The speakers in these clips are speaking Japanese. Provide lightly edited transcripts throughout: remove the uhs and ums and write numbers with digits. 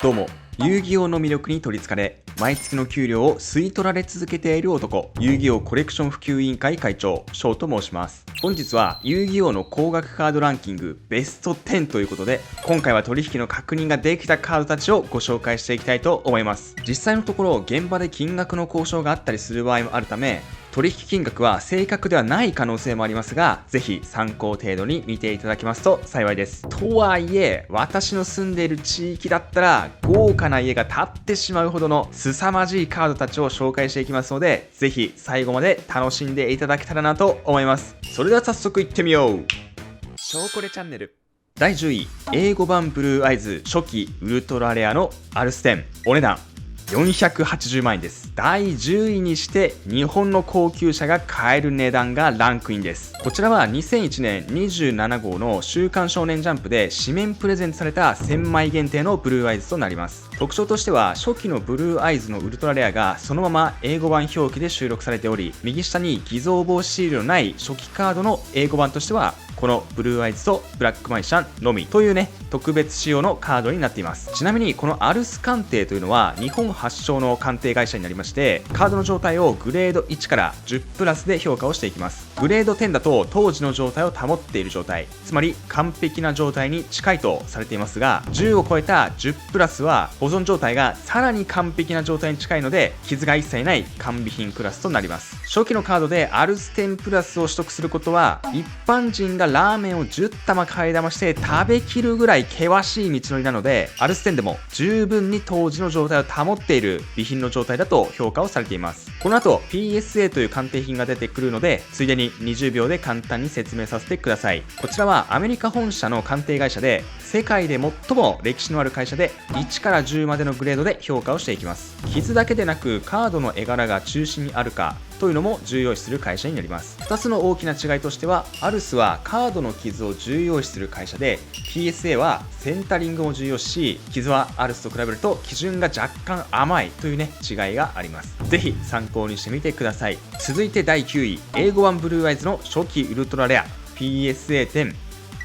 どうも、遊戯王の魅力に取りつかれ、毎月の給料を吸い取られ続けている男、遊戯王コレクション普及委員会会長、翔と申します。本日は遊戯王の高額カードランキングベスト10ということで、今回は取引の確認ができたカードたちをご紹介していきたいと思います。実際のところ、現場で金額の交渉があったりする場合もあるため、取引金額は正確ではない可能性もありますが、ぜひ参考程度に見ていただけますと幸いです。とはいえ、私の住んでいる地域だったら豪華な家が建ってしまうほどの凄まじいカードたちを紹介していきますので、ぜひ最後まで楽しんでいただけたらなと思います。それでは早速いってみよう。ショーコレチャンネル第10位、英語版ブルーアイズ初期ウルトラレアのアルステン、お値段480万円です。第10位にして日本の高級車が買える値段がランクインです。こちらは2001年27号の週刊少年ジャンプで紙面プレゼントされた1000枚限定のブルーアイズとなります。特徴としては初期のブルーアイズのウルトラレアがそのまま英語版表記で収録されており、右下に偽造防止シールのない初期カードの英語版としてはこのブルーアイズとブラックマジシャンのみというね、特別仕様のカードになっています。ちなみにこのアルス鑑定というのは日本発祥の鑑定会社になりまして、カードの状態をグレード1から10プラスで評価をしていきます。グレード10だと当時の状態を保っている状態、つまり完璧な状態に近いとされていますが、10を超えた10プラスは保存状態がさらに完璧な状態に近いので、傷が一切ない完備品クラスとなります。初期のカードでアルス10プラスを取得することは、一般人がラーメンを10玉買い玉して食べきるぐらい険しい道のりなので、アルス10でも十分に当時の状態を保っている備品の状態だと評価をされています。この後 PSA という鑑定品が出てくるので、ついでに20秒で簡単に説明させてください。こちらはアメリカ本社の鑑定会社で、世界で最も歴史のある会社で1から10までのグレードで評価をしていきます。傷だけでなくカードの絵柄が中心にあるかというのも重要視する会社になります。2つの大きな違いとしては、アルスはカードの傷を重要視する会社で、 PSA はセンタリングも重要視し、傷はアルスと比べると基準が若干甘いというね、違いがあります。ぜひ参考にしてみてください。続いて第9位、英語版ブルーアイズの初期ウルトラレア PSA10、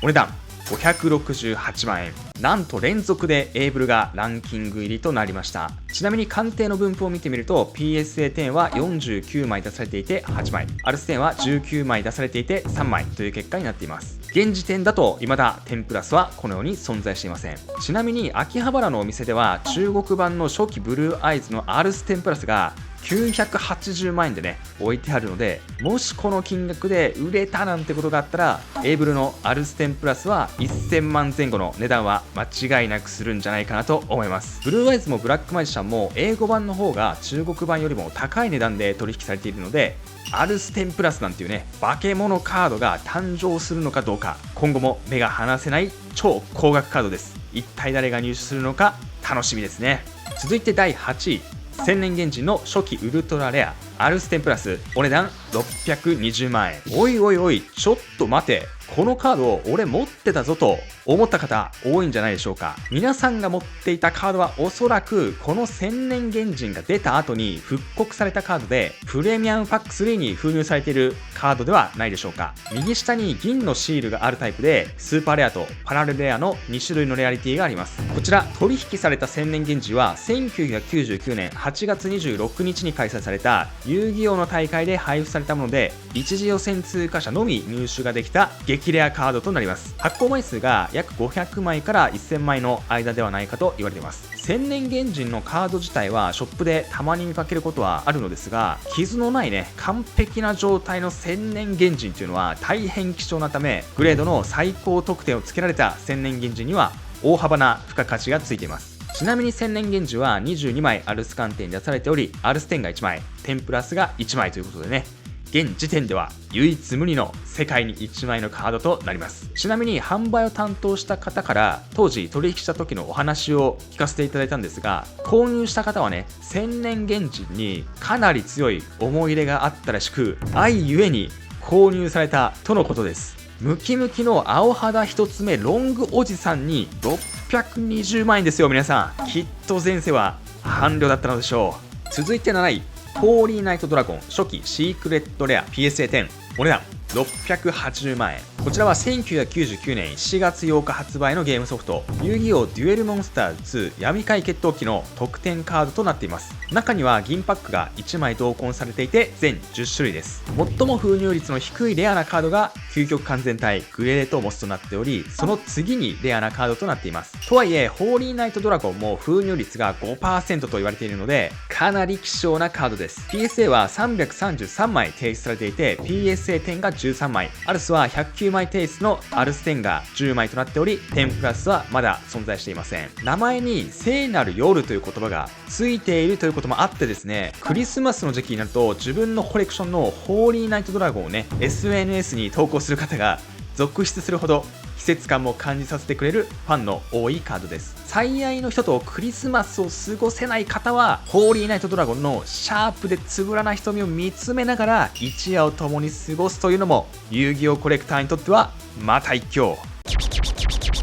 お値段568万円。なんと連続でエーブルがランキング入りとなりました。ちなみに鑑定の分布を見てみると、 PSA10 は49枚出されていて8枚、アルス10は19枚出されていて3枚という結果になっています。現時点だと未だ10プラスはこのように存在していません。ちなみに秋葉原のお店では中国版の初期ブルーアイズのアルス10プラスが980万円でね置いてあるので、もしこの金額で売れたなんてことがあったら、エーブルのアルス10プラスは1000万前後の値段は間違いなくするんじゃないかなと思います。ブルーアイズもブラックマジシャンも英語版の方が中国版よりも高い値段で取引されているので、アルス10プラスなんていうね化け物カードが誕生するのかどうか、今後も目が離せない超高額カードです。一体誰が入手するのか楽しみですね。続いて第8位、千年原人の初期ウルトラレアアルス10プラス、お値段620万円。おいおいおい、ちょっと待て、このカード俺持ってたぞと思った方多いんじゃないでしょうか。皆さんが持っていたカードはおそらくこの千年原人が出た後に復刻されたカードで、プレミアムパック3に封入されているカードではないでしょうか。右下に銀のシールがあるタイプで、スーパーレアとパラレルレアの2種類のレアリティがあります。こちら取引された千年原人は1999年8月26日に開催された遊戯王の大会で配布されたもので、一次予選通過者のみ入手ができた激レアカードとなります。発行枚数が約500枚から1000枚の間ではないかと言われています。千年原人のカード自体はショップでたまに見かけることはあるのですが、傷のないね完璧な状態の千年原人というのは大変貴重なため、グレードの最高得点をつけられた千年原人には大幅な付加価値がついています。ちなみに千年原人は22枚アルス鑑定に出されており、アルス10が1枚、10プラスが1枚ということでね、現時点では唯一無二の世界に1枚のカードとなります。ちなみに販売を担当した方から当時取引した時のお話を聞かせていただいたんですが、購入した方はね千年原人にかなり強い思い入れがあったらしく、愛ゆえに購入されたとのことです。ムキムキの青肌一つ目ロングおじさんに620万円ですよ皆さん。きっと前世は伴侶だったのでしょう。続いて7位、ホーリーナイトドラゴン初期シークレットレア PSA10、お値段680万円。こちらは1999年7月8日発売のゲームソフト、遊戯王デュエルモンスターズ2闇海決闘記の特典カードとなっています。中には銀パックが1枚同梱されていて全10種類です。最も封入率の低いレアなカードが究極完全体グレートモスとなっており、その次にレアなカードとなっています。とはいえホーリーナイトドラゴンも封入率が 5% と言われているので、かなり希少なカードです。 PSA は333枚提出されていて PSA10 が13枚、アルスは109枚提出のアルス10が10枚となっており、10プラスはまだ存在していません。名前に聖なる夜という言葉がついているということもあってですね、クリスマスの時期になると自分のコレクションのホーリーナイトドラゴンをね SNS に投稿する方が続出するほど季節感も感じさせてくれるファンの多いカードです。最愛の人とクリスマスを過ごせない方はホーリーナイトドラゴンのシャープでつぶらな瞳を見つめながら一夜を共に過ごすというのも遊戯王コレクターにとってはまた一興。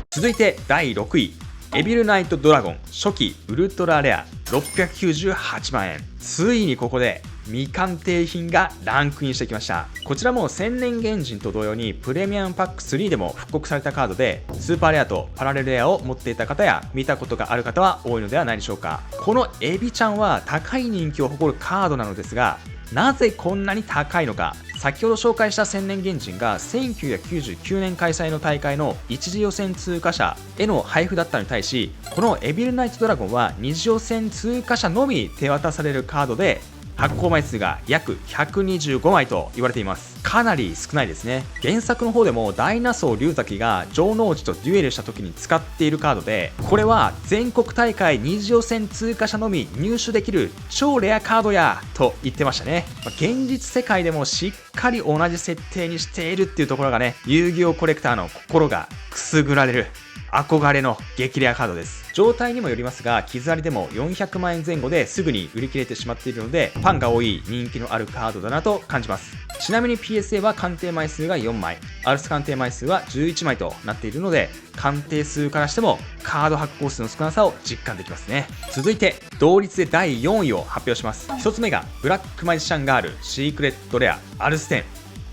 続いて第6位、エビルナイトドラゴン初期ウルトラレア698万円。ついにここで未鑑定品がランクインしてきました。こちらも千年原人と同様にプレミアムパック3でも復刻されたカードで、スーパーレアとパラレルレアを持っていた方や見たことがある方は多いのではないでしょうか。このエビちゃんは高い人気を誇るカードなのですが、なぜこんなに高いのか。先ほど紹介した千年原人が1999年開催の大会の一次予選通過者への配布だったのに対し、このエビルナイトドラゴンは二次予選通過者のみ手渡されるカードで、発行枚数が約125枚と言われています。かなり少ないですね。原作の方でもダイナソー龍崎が城之内とデュエルした時に使っているカードで、これは全国大会二次予選通過者のみ入手できる超レアカードやと言ってましたね。現実世界でもしっかり同じ設定にしているっていうところがね、遊戯王コレクターの心がくすぐられる憧れの激レアカードです。状態にもよりますが、傷ありでも400万円前後ですぐに売り切れてしまっているので、ファンが多い人気のあるカードだなと感じます。ちなみに PSA は鑑定枚数が4枚、アルス鑑定枚数は11枚となっているので、鑑定数からしてもカード発行数の少なさを実感できますね。続いて同率で第4位を発表します。1つ目がブラックマジシャンガールシークレットレアアルス10、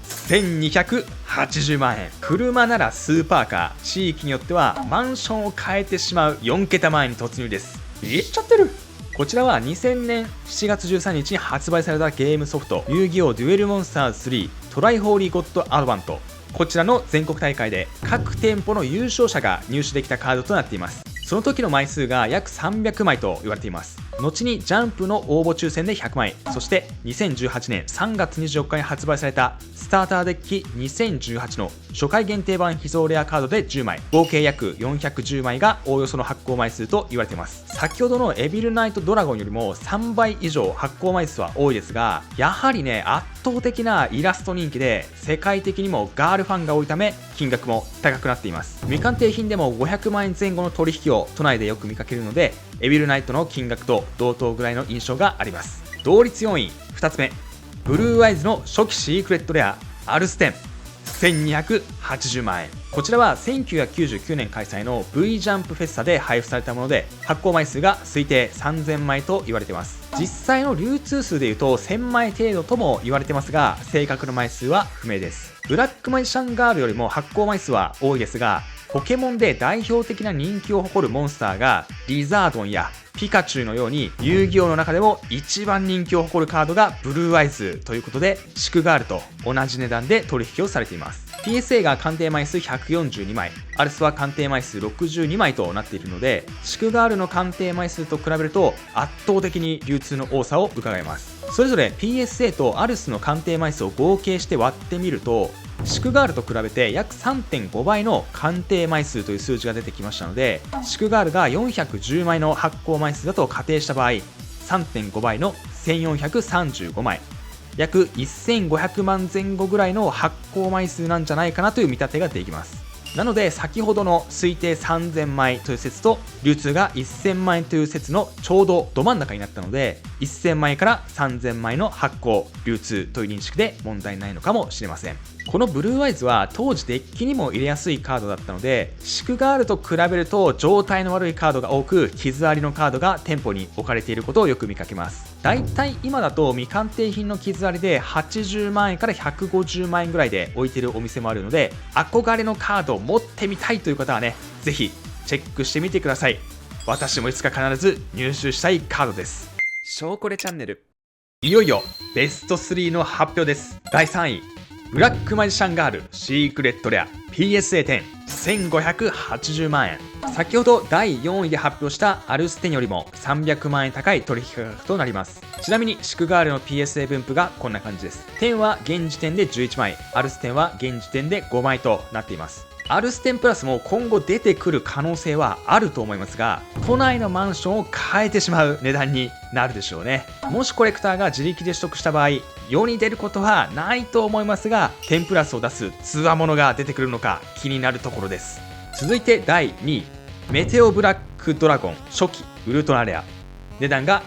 1280万円。車ならスーパーカー、地域によってはマンションを変えてしまう4桁万円に突入です。いっちゃってる。こちらは2000年7月13日に発売されたゲームソフト、遊戯王デュエルモンスターズ3トライホーリーゴッドアドバント。こちらの全国大会で各店舗の優勝者が入手できたカードとなっています。その時の枚数が約300枚と言われています。後にジャンプの応募抽選で100枚、そして2018年3月24日に発売されたスターターデッキ2018の初回限定版秘蔵レアカードで10枚、合計約410枚がおおよその発行枚数と言われています。先ほどのエビルナイトドラゴンよりも3倍以上発行枚数は多いですが、やはりね、圧倒的なイラスト人気で世界的にもガールファンが多いため金額も高くなっています。未鑑定品でも500万円前後の取引を都内でよく見かけるので、エビルナイトの金額と同等ぐらいの印象があります。同率4位、2つ目、ブルーアイズの初期シークレットレアアルス10、1280万円。こちらは1999年開催の V ジャンプフェスタで配布されたもので、発行枚数が推定3000枚と言われています。実際の流通数でいうと1000枚程度とも言われてますが、正確な枚数は不明です。ブラックマジシャンガールよりも発行枚数は多いですが、ポケモンで代表的な人気を誇るモンスターがリザードンやピカチュウのように、遊戯王の中でも一番人気を誇るカードがブルーアイズということで、シクガールと同じ値段で取引をされています。 PSA が鑑定枚数142枚、アルスは鑑定枚数62枚となっているので、シクガールの鑑定枚数と比べると圧倒的に流通の多さを伺えます。それぞれ PSA とアルスの鑑定枚数を合計して割ってみると、シクガールと比べて約 3.5 倍の鑑定枚数という数字が出てきましたので、シクガールが410枚の発行枚数だと仮定した場合、 3.5 倍の1435枚、約1500万前後ぐらいの発行枚数なんじゃないかなという見立てができます。なので先ほどの推定3000枚という説と流通が1000枚という説のちょうどど真ん中になったので、1000枚から3000枚の発行流通という認識で問題ないのかもしれません。このブルーアイズは当時デッキにも入れやすいカードだったので、シクガールと比べると状態の悪いカードが多く、傷ありのカードが店舗に置かれていることをよく見かけます。だいたい今だと未鑑定品の傷ありで80万円から150万円ぐらいで置いてるお店もあるので、憧れのカードを持ってみたいという方はね、ぜひチェックしてみてください。私もいつか必ず入手したいカードです。ショーコレチャンネル、いよいよベスト3の発表です。第3位、ブラックマジシャンガールシークレットレア PSA10 1580万円。先ほど第4位で発表したアルステンよりも300万円高い取引価格となります。ちなみにシクガールの PSA 分布がこんな感じです。10は現時点で11枚、アルステンは現時点で5枚となっています。アルステンプラスも今後出てくる可能性はあると思いますが、都内のマンションを変えてしまう値段になるでしょうね。もしコレクターが自力で取得した場合、世に出ることはないと思いますが、10プラスを出すつわものが出てくるのか気になるところです。続いて第2位、メテオブラックドラゴン初期ウルトラレア、値段が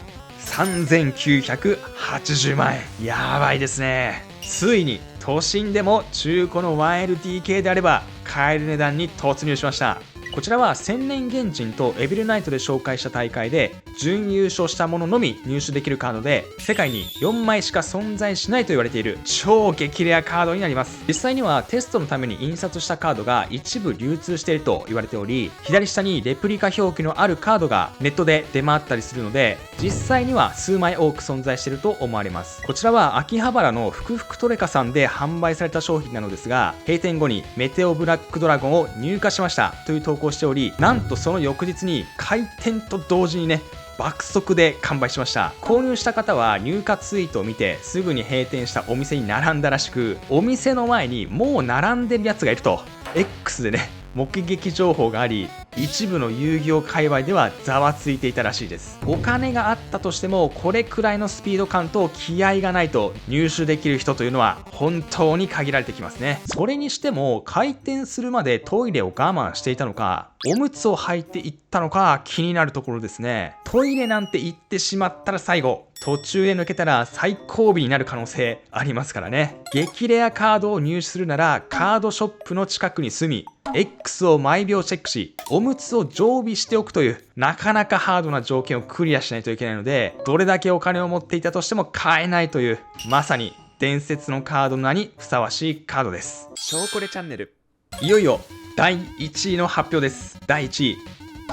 3980万円。やばいですね。ついに都心でも中古の 1LDK であれば買える値段に突入しました。こちらは千年原人とエビルナイトで紹介した大会で準優勝したもののみ入手できるカードで、世界に4枚しか存在しないと言われている超激レアカードになります。実際にはテストのために印刷したカードが一部流通していると言われており、左下にレプリカ表記のあるカードがネットで出回ったりするので、実際には数枚多く存在していると思われます。こちらは秋葉原の福々トレカさんで販売された商品なのですが、閉店後にメテオブラックドラゴンを入荷しましたという投稿しており、なんとその翌日に開店と同時にね、爆速で完売しました。購入した方は入荷ツイートを見てすぐに閉店したお店に並んだらしく、お店の前にもう並んでるやつがいると X でね目撃情報があり、一部の遊戯王界隈ではざわついていたらしいです。お金があったとしてもこれくらいのスピード感と気合がないと入手できる人というのは本当に限られてきますね。それにしても開店するまでトイレを我慢していたのか、おむつを履いていったのか気になるところですね。トイレなんて行ってしまったら最後途中へ抜けたら最後尾になる可能性ありますからね。激レアカードを入手するならカードショップの近くに住み、 X を毎秒チェックし、おむつを常備しておくというなかなかハードな条件をクリアしないといけないので、どれだけお金を持っていたとしても買えないという、まさに伝説のカードの名にふさわしいカードです。ショーコレチャンネル、いよいよ第1位の発表です。第1位、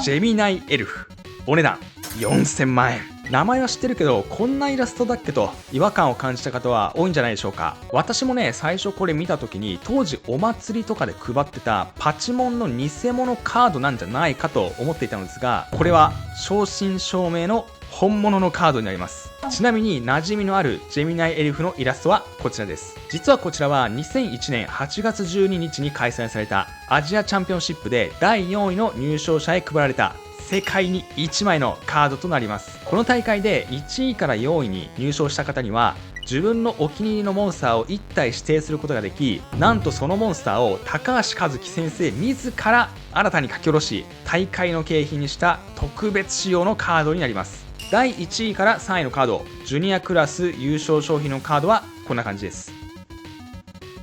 ジェミナイエルフ、お値段4000万円。名前は知ってるけどこんなイラストだっけと違和感を感じた方は多いんじゃないでしょうか。私もね、最初これ見た時に当時お祭りとかで配ってたパチモンの偽物カードなんじゃないかと思っていたのですが、これは正真正銘の本物のカードになります。ちなみに馴染みのあるジェミナイエルフのイラストはこちらです。実はこちらは2001年8月12日に開催されたアジアチャンピオンシップで第4位の入賞者へ配られた世界に1枚のカードとなります。この大会で1位から4位に入賞した方には自分のお気に入りのモンスターを1体指定することができ、なんとそのモンスターを高橋和樹先生自ら新たに書き下ろし大会の景品にした特別仕様のカードになります。第1位から3位のカード、ジュニアクラス優勝商品のカードはこんな感じです。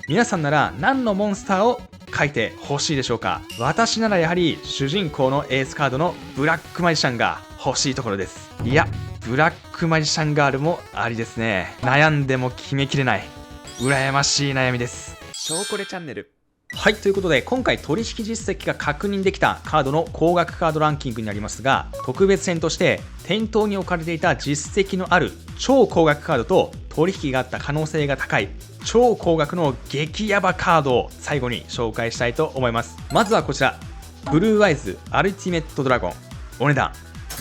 皆さんなら何のモンスターを書いて欲しいでしょうか。私ならやはり主人公のエースカードのブラックマジシャンが欲しいところです。いや、ブラックマジシャンガールもありですね。悩んでも決めきれない羨ましい悩みです。ショーコレチャンネル、はい、ということで今回取引実績が確認できたカードの高額カードランキングになりますが、特別編として店頭に置かれていた実績のある超高額カードと取引があった可能性が高い超高額の激ヤバカードを最後に紹介したいと思います。まずはこちら、ブルーアイズアルティメットドラゴン、お値段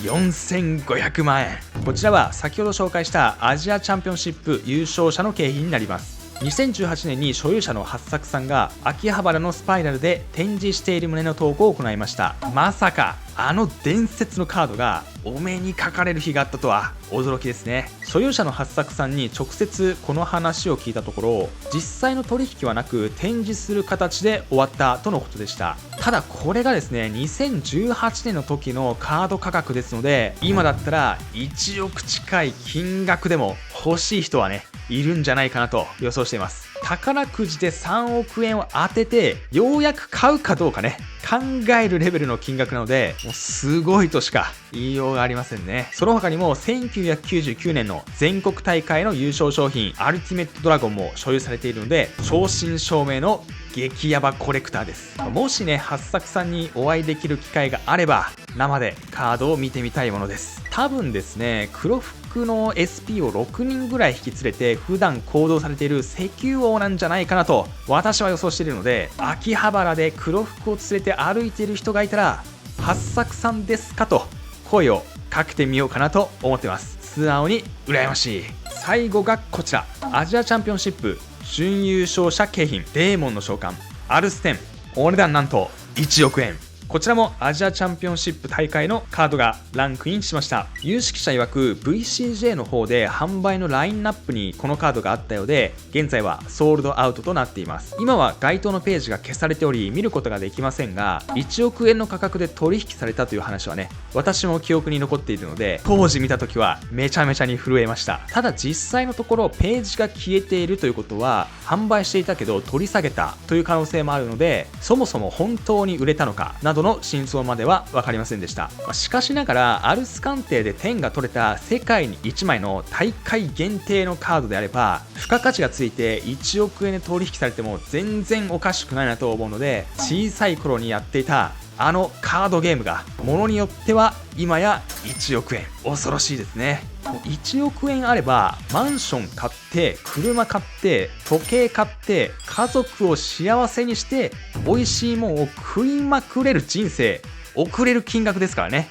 4500万円。こちらは先ほど紹介したアジアチャンピオンシップ優勝者の景品になります。2018年に所有者の八作さんが秋葉原のスパイラルで展示している旨の投稿を行いました。まさかあの伝説のカードがお目にかかれる日があったとは驚きですね。所有者の八作さんに直接この話を聞いたところ、実際の取引はなく展示する形で終わったとのことでした。ただこれがですね、2018年の時のカード価格ですので、今だったら1億近い金額でも欲しい人はねいるんじゃないかなと予想しています。宝くじで3億円を当ててようやく買うかどうかね、考えるレベルの金額なので、もうすごいとしか言いようがありませんね。その他にも1999年の全国大会の優勝商品アルティメットドラゴンも所有されているので、正真正銘の激ヤバコレクターです。もしね、八作さんにお会いできる機会があれば、生でカードを見てみたいものです。多分ですね、黒服の SP を6人ぐらい引き連れて普段行動されている石油王なんじゃないかなと私は予想しているので、秋葉原で黒服を連れて歩いている人がいたら、八作さんですかと声をかけてみようかなと思ってます。素直に羨ましい。最後がこちら、アジアチャンピオンシップ準優勝者景品デーモンの召喚アルステン、お値段なんと1億円。こちらもアジアチャンピオンシップ大会のカードがランクインしました。有識者曰く VCJ の方で販売のラインナップにこのカードがあったようで、現在はソールドアウトとなっています。今は該当のページが消されており見ることができませんが、1億円の価格で取引されたという話はね、私も記憶に残っているので、当時見た時はめちゃめちゃに震えました。ただ実際のところページが消えているということは、販売していたけど取り下げたという可能性もあるので、そもそも本当に売れたのかなどの真相までは分かりませんでした。しかしながらアルス鑑定で点が取れた世界に1枚の大会限定のカードであれば、付加価値がついて1億円で取引されても全然おかしくないなと思うので、小さい頃にやっていたあのカードゲームがものによっては今や1億円、恐ろしいですね。1億円あればマンション買って車買って時計買って家族を幸せにして美味しいもんを食いまくれる人生送れる金額ですからね。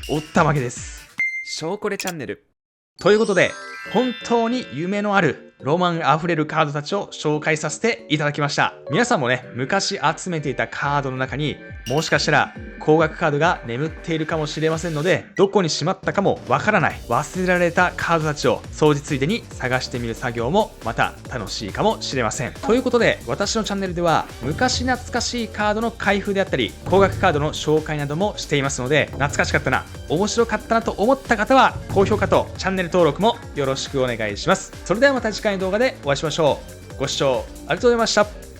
おったまげです。ショーコレチャンネルということで、本当に夢のあるロマンあふれるカードたちを紹介させていただきました。皆さんもね、昔集めていたカードの中にもしかしたら高額カードが眠っているかもしれませんので、どこにしまったかもわからない、忘れられたカードたちを掃除ついでに探してみる作業もまた楽しいかもしれません。ということで、私のチャンネルでは昔懐かしいカードの開封であったり高額カードの紹介などもしていますので、懐かしかったな、面白かったなと思った方は高評価とチャンネル登録もよろしくお願いします。それではまた次回の動画でお会いしましょう。ご視聴ありがとうございました。